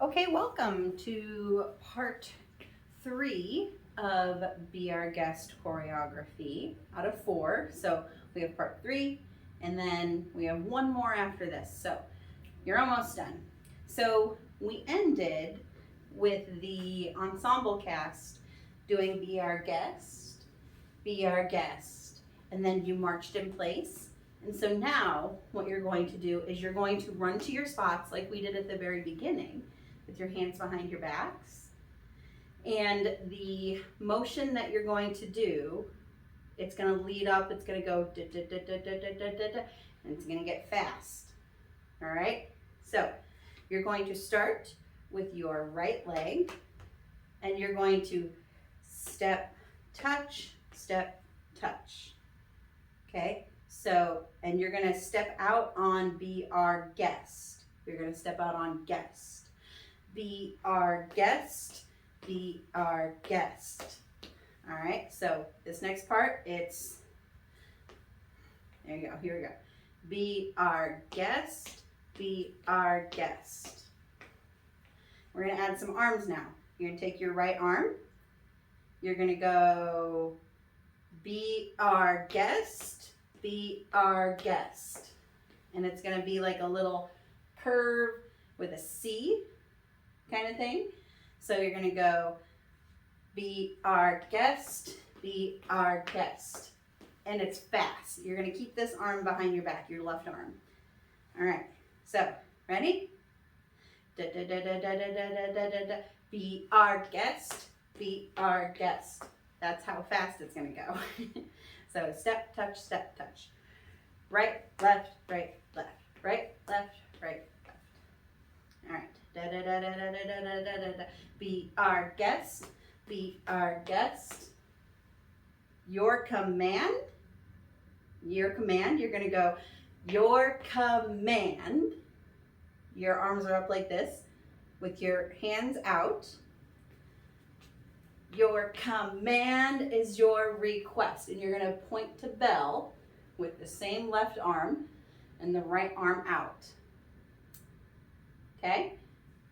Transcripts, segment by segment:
Okay, welcome to part 3 of Be Our Guest choreography out of 4. So we have part 3 and then we have one more after this. So you're almost done. So we ended with the ensemble cast doing Be Our Guest, Be Our Guest, and then you marched in place. And so now what you're going to do is you're going to run to your spots like we did at the very beginning with your hands behind your backs. And the motion that you're going to do, it's going to lead up, it's going to go da, da, da, da, da, da, da, da, da, and it's going to get fast. All right? So you're going to start with your right leg and you're going to step, touch, step, touch. Okay? So, and you're going to step out on Be Our Guest. You're going to step out on guest. Be our guest, be our guest. All right, so this next part, it's, there you go, here we go. Be our guest, be our guest. We're gonna add some arms now. You're gonna take your right arm, you're gonna go, be our guest, be our guest. And it's gonna be like a little curve with a C kind of thing. So you're gonna go, be our guest, be our guest. And it's fast. You're gonna keep this arm behind your back, your left arm. All right, so, ready? Da, da, da, da, da, da, da, da, da, da. Be our guest, be our guest. That's how fast it's gonna go. So step, touch. Right, left, right, left, right, left, right, left. All right. Da, da, da, da, da, da, da, da, da, da. Be our guest, be our guest. Your command, you're going to go, your command. Your arms are up like this with your hands out. Your command is your request. And you're going to point to bell with the same left arm and the right arm out. Okay?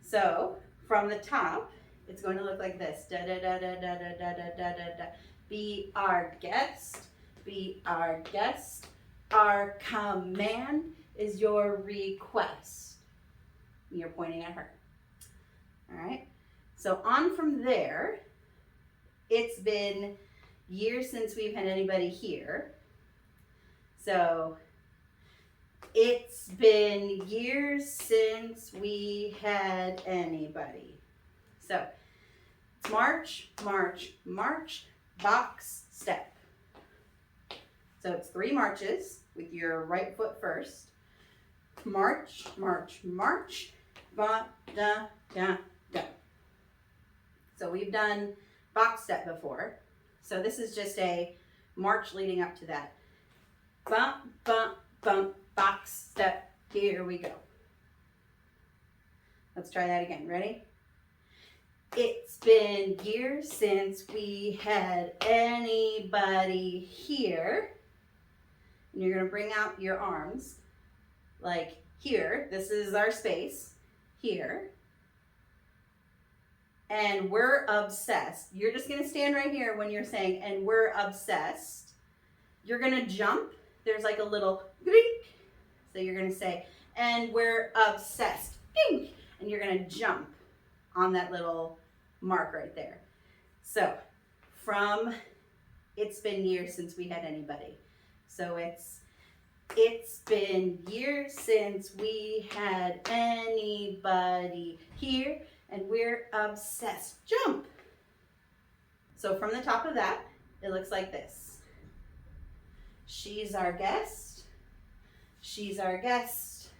So from the top, it's going to look like this. Da da da da da da da da da da da. Be our guest. Be our guest. Our command is your request. You're pointing at her. All right. So on from there, it's been years since we've had anybody here. So it's been years since we had anybody. So it's march, march, march, box, step. So it's 3 marches with your right foot first. March, march, march, ba, da, da, da. So we've done box step before. So this is just a march leading up to that. Bump, bump, bump. Box step, here we go. Let's try that again, ready? It's been years since we had anybody here. And you're gonna bring out your arms like here, this is our space, here. And we're obsessed. You're just gonna stand right here when you're saying, and we're obsessed. You're gonna jump, there's like a little grink. So you're going to say, and we're obsessed. Bing! And you're going to jump on that little mark right there. So from it's been years since we had anybody. So it's been years since we had anybody here and we're obsessed. Jump! So from the top of that, it looks like this. She's our guest. She's our guest.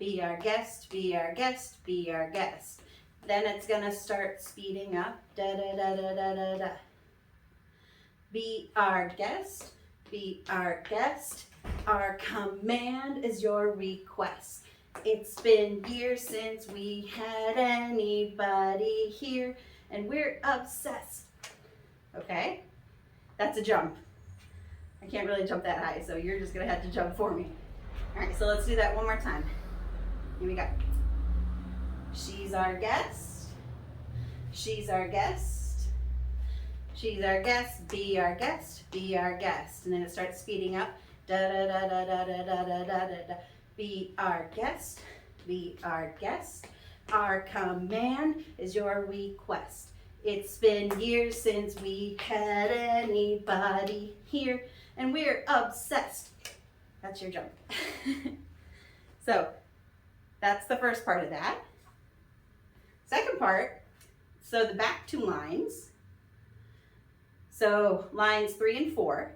Be our guest, be our guest, be our guest. Then it's gonna start speeding up. Da da da da da da da. Be our guest, be our guest. Our command is your request. It's been years since we had anybody here and we're obsessed. Okay? That's a jump. I can't really jump that high, so you're just gonna have to jump for me. All right, so let's do that one more time. Here we go. She's our guest. She's our guest. She's our guest. Be our guest. Be our guest. And then it starts speeding up. Da da da da da da da da da da. Be our guest. Be our guest. Our command is your request. It's been years since we had anybody here, and we're obsessed. That's your jump. So that's the first part of that. Second part, so the back two lines. So lines 3 and 4,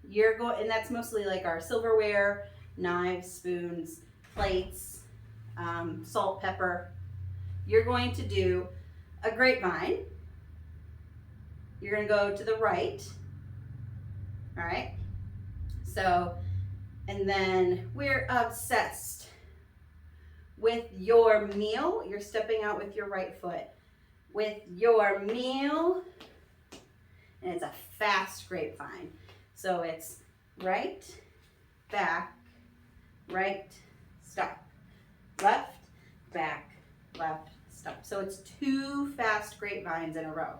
you're going, and that's mostly like our silverware, knives, spoons, plates, salt, pepper. You're going to do a grapevine. You're going to go to the right. All right. So, and then we're obsessed with your meal. You're stepping out with your right foot. With your meal. And it's a fast grapevine. So it's right, back, right, stop. Left, back, left, stop. So it's 2 fast grapevines in a row.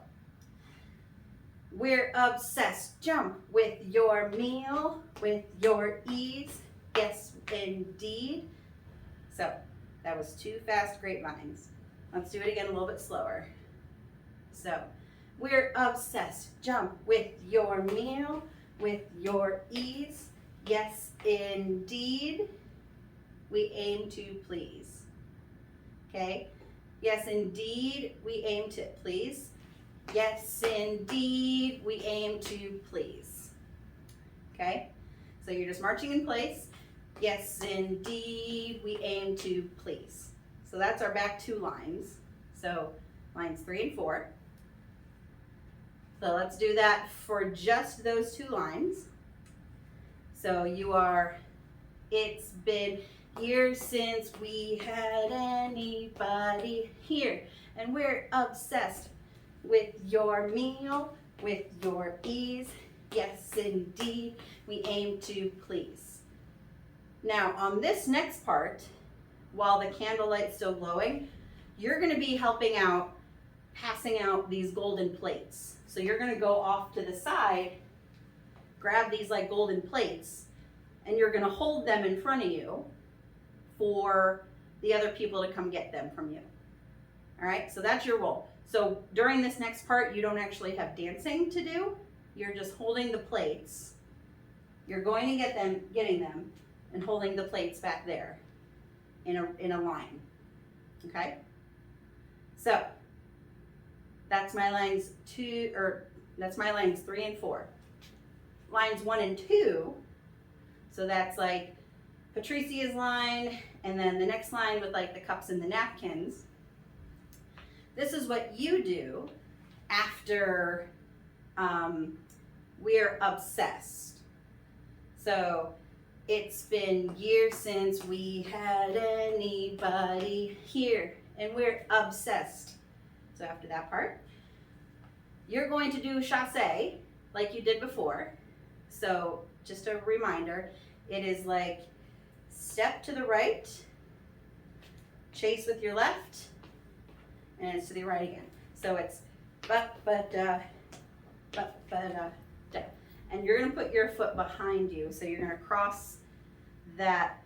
We're obsessed. Jump with your meal, with your ease. Yes, indeed. So that was 2 fast grapevines. Let's do it again a little bit slower. So we're obsessed. Jump with your meal, with your ease. Yes, indeed. We aim to please. Okay? Yes, indeed. We aim to please. Yes, indeed, we aim to please. Okay? So you're just marching in place. Yes, indeed, we aim to please. So that's our back 2 lines. So lines 3 and 4. So let's do that for just those 2 lines. So you are, it's been years since we had anybody here, and we're obsessed with your meal, with your ease. Yes, indeed, we aim to please. Now, on this next part, while the candlelight's still glowing, you're going to be helping out, passing out these golden plates. So you're going to go off to the side, grab these like golden plates, and you're going to hold them in front of you for the other people to come get them from you. All right, so that's your role. So during this next part, you don't actually have dancing to do. You're just holding the plates. You're going to get them, getting them, and holding the plates back there in a line. Okay? So that's my lines 3 and 4. Lines 1 and 2. So that's like Patricia's line, and then the next line with like the cups and the napkins. This is what you do after we're obsessed. So it's been years since we had anybody here, and we're obsessed. So after that part, you're going to do chasse like you did before. So just a reminder, it is like step to the right, chase with your left, and it's to the right again. So it's da. And you're gonna put your foot behind you. So you're gonna cross that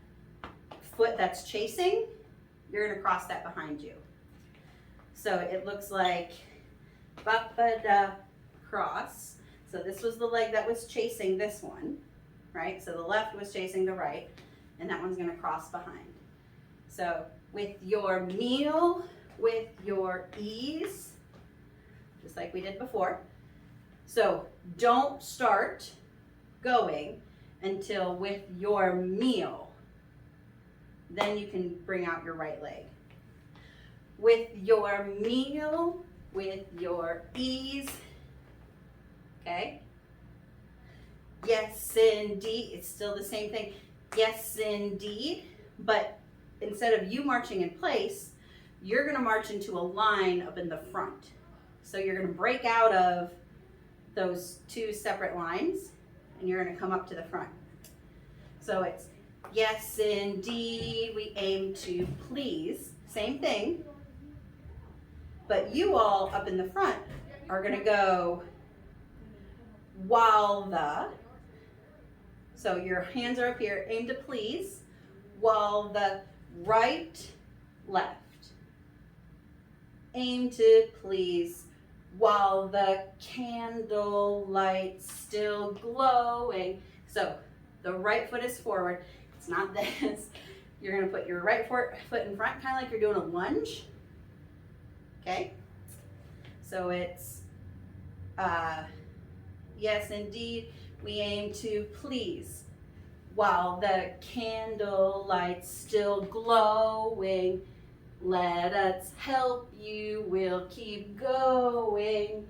foot that's chasing, you're gonna cross that behind you. So it looks like da, cross. So this was the leg that was chasing this one, right? So the left was chasing the right, and that one's gonna cross behind. So with your meal, with your ease, just like we did before. So don't start going until with your meal. Then you can bring out your right leg. With your meal, with your ease. Okay? Yes, indeed. It's still the same thing. Yes, indeed. But instead of you marching in place, you're going to march into a line up in the front. So you're going to break out of those 2 separate lines, and you're going to come up to the front. So it's, yes, indeed, we aim to please. Same thing. But you all up in the front are gonna go while the, so your hands are up here, aim to please, while the right, left. Aim to please, while the candle light's still glowing. So the right foot is forward. It's not this. You're gonna put your right foot in front, kind of like you're doing a lunge. Okay? So it's, yes indeed, we aim to please, while the candle light's still glowing. Let us help you, we'll keep going.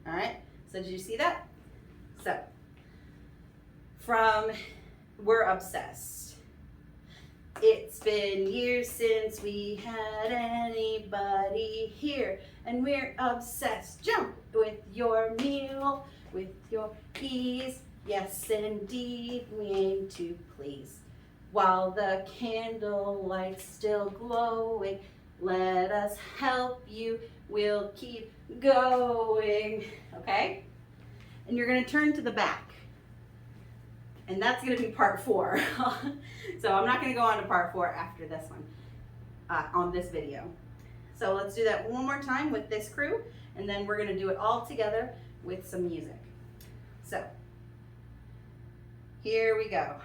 All right, so did you see that? So, from we're obsessed. It's been years since we had anybody here, and we're obsessed. Jump with your meal, with your ease. Yes, indeed, we aim to please. While the candle light's still glowing, let us help you, we'll keep going. Okay? And you're gonna turn to the back. And that's gonna be part 4. So I'm not gonna go on to part 4 after this one, on this video. So let's do that one more time with this crew, and then we're gonna do it all together with some music. So, here we go.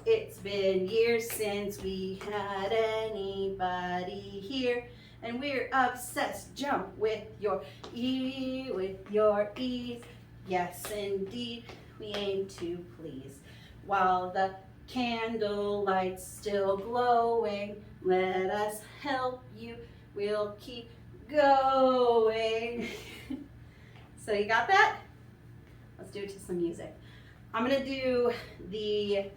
It's been years since we had anybody here, and we're obsessed. Jump with your with your ease. Yes, indeed, we aim to please. While the candle light's still glowing, let us help you, we'll keep going. So you got that? Let's do it to some music. I'm gonna do the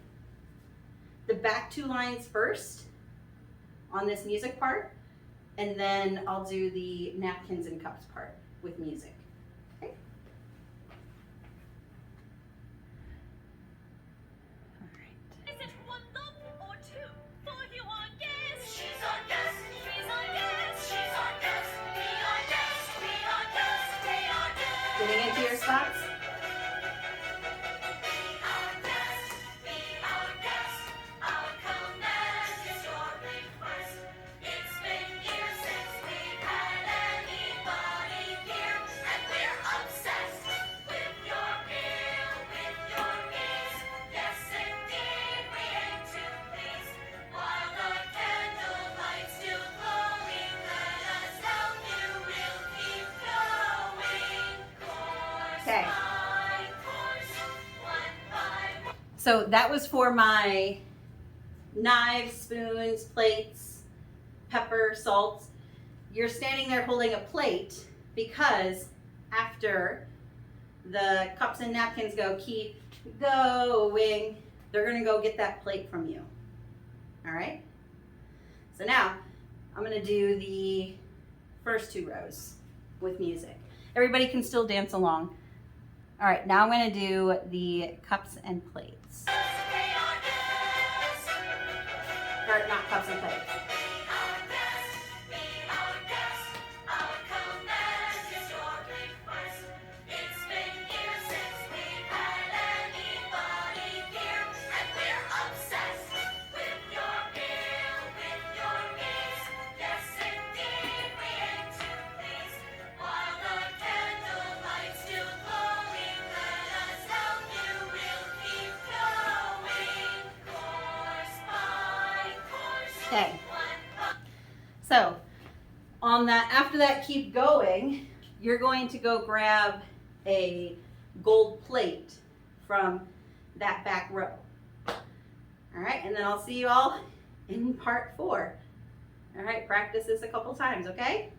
back 2 lines first on this music part, and then I'll do the napkins and cups part with music. Okay? All right. Is it one lump or 2? For you are guest. She's our guest. He's our guest. She's our guest. We are guest. We are guest. They are guest. Getting into your spots. Okay. So that was for my knives, spoons, plates, pepper, salt. You're standing there holding a plate because after the cups and napkins go, keep going, they're gonna go get that plate from you. All right? So now I'm gonna do the first 2 rows with music. Everybody can still dance along. All right, now I'm gonna do the cups and plates. Or not cups and plates. Okay, so on that, after that keep going, you're going to go grab a gold plate from that back row. All right, and then I'll see you all in part 4. All right, practice this a couple times, okay?